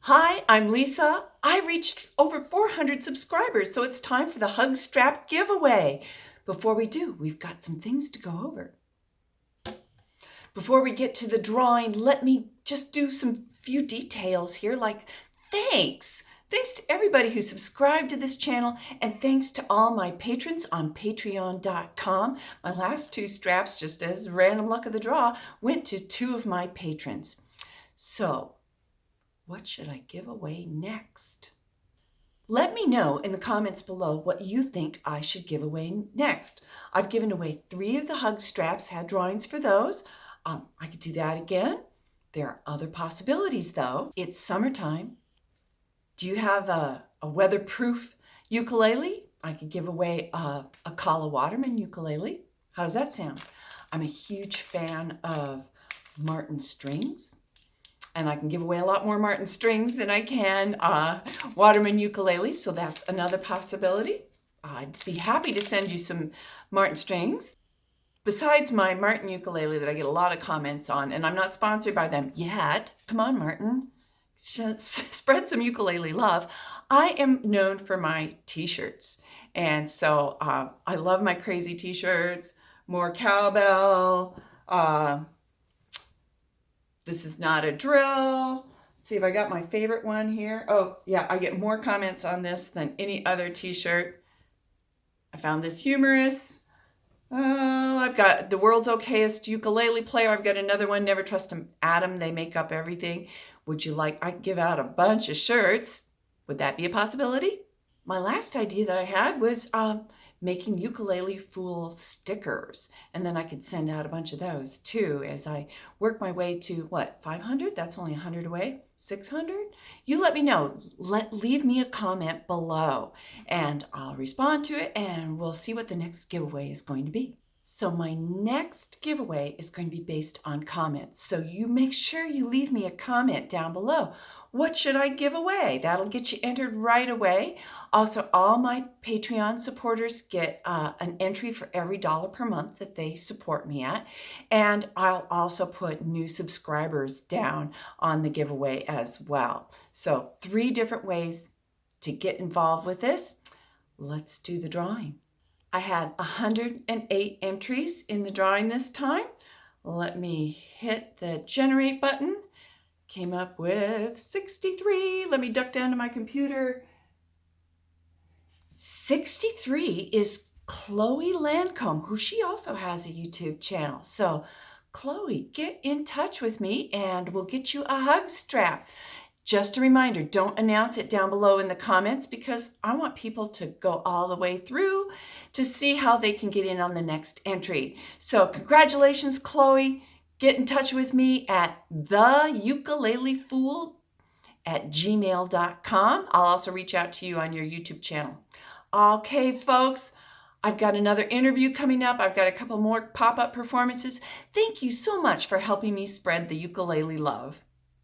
Hi, I'm Lisa. I reached over 400 subscribers, so it's time for the Hug Strap giveaway. Before we do, we've got some things to go over. Before we get to the drawing, let me just do some few details here, like thanks. Thanks to everybody who subscribed to this channel, and thanks to all my patrons on patreon.com. My last two straps, just as random luck of the draw, went to two of my patrons. So, what should I give away next? Let me know in the comments below what you think I should give away next. I've given away 3 of the hug straps, had drawings for those. I could do that again. There are other possibilities though. It's summertime. Do you have a weatherproof ukulele? I could give away a Kala Waterman ukulele. How does that sound? I'm a huge fan of Martin strings. And I can give away a lot more Martin strings than I can Waterman ukulele, so that's another possibility. I'd be happy to send you some Martin strings. Besides my Martin ukulele that I get a lot of comments on, and I'm not sponsored by them yet. Come on, Martin, spread some ukulele love. I am known for my t-shirts. And so I love my crazy t-shirts, more cowbell, this is not a drill. Let's see if I got my favorite one here. Oh, yeah, I get more comments on this than any other t-shirt. I found this humorous. Oh, I've got the world's okayest ukulele player. I've got another one, Never Trust an Atom. They make up everything. Would you like, I give out a bunch of shirts. Would that be a possibility? My last idea that I had was making ukulele fool stickers, and then I could send out a bunch of those too as I work my way to what, 500? That's only 100 away. 600? You let me know. Leave me a comment below and I'll respond to it, and we'll see what the next giveaway is going to be. So my next giveaway is going to be based on comments. So you make sure you leave me a comment down below. What should I give away? That'll get you entered right away. Also, all my Patreon supporters get an entry for every $1 per month that they support me at. And I'll also put new subscribers down on the giveaway as well. So 3 different ways to get involved with this. Let's do the drawing. I had 108 entries in the drawing this time. Let me hit the generate button. Came up with 63. Let me duck down to my computer. 63 is Chloe Lancome, who she also has a YouTube channel. So Chloe, get in touch with me and we'll get you a hug strap. Just a reminder, don't announce it down below in the comments because I want people to go all the way through to see how they can get in on the next entry. So congratulations, Chloe. Get in touch with me at theukulelefool@gmail.com. I'll also reach out to you on your YouTube channel. Okay, folks, I've got another interview coming up. I've got a couple more pop-up performances. Thank you so much for helping me spread the ukulele love.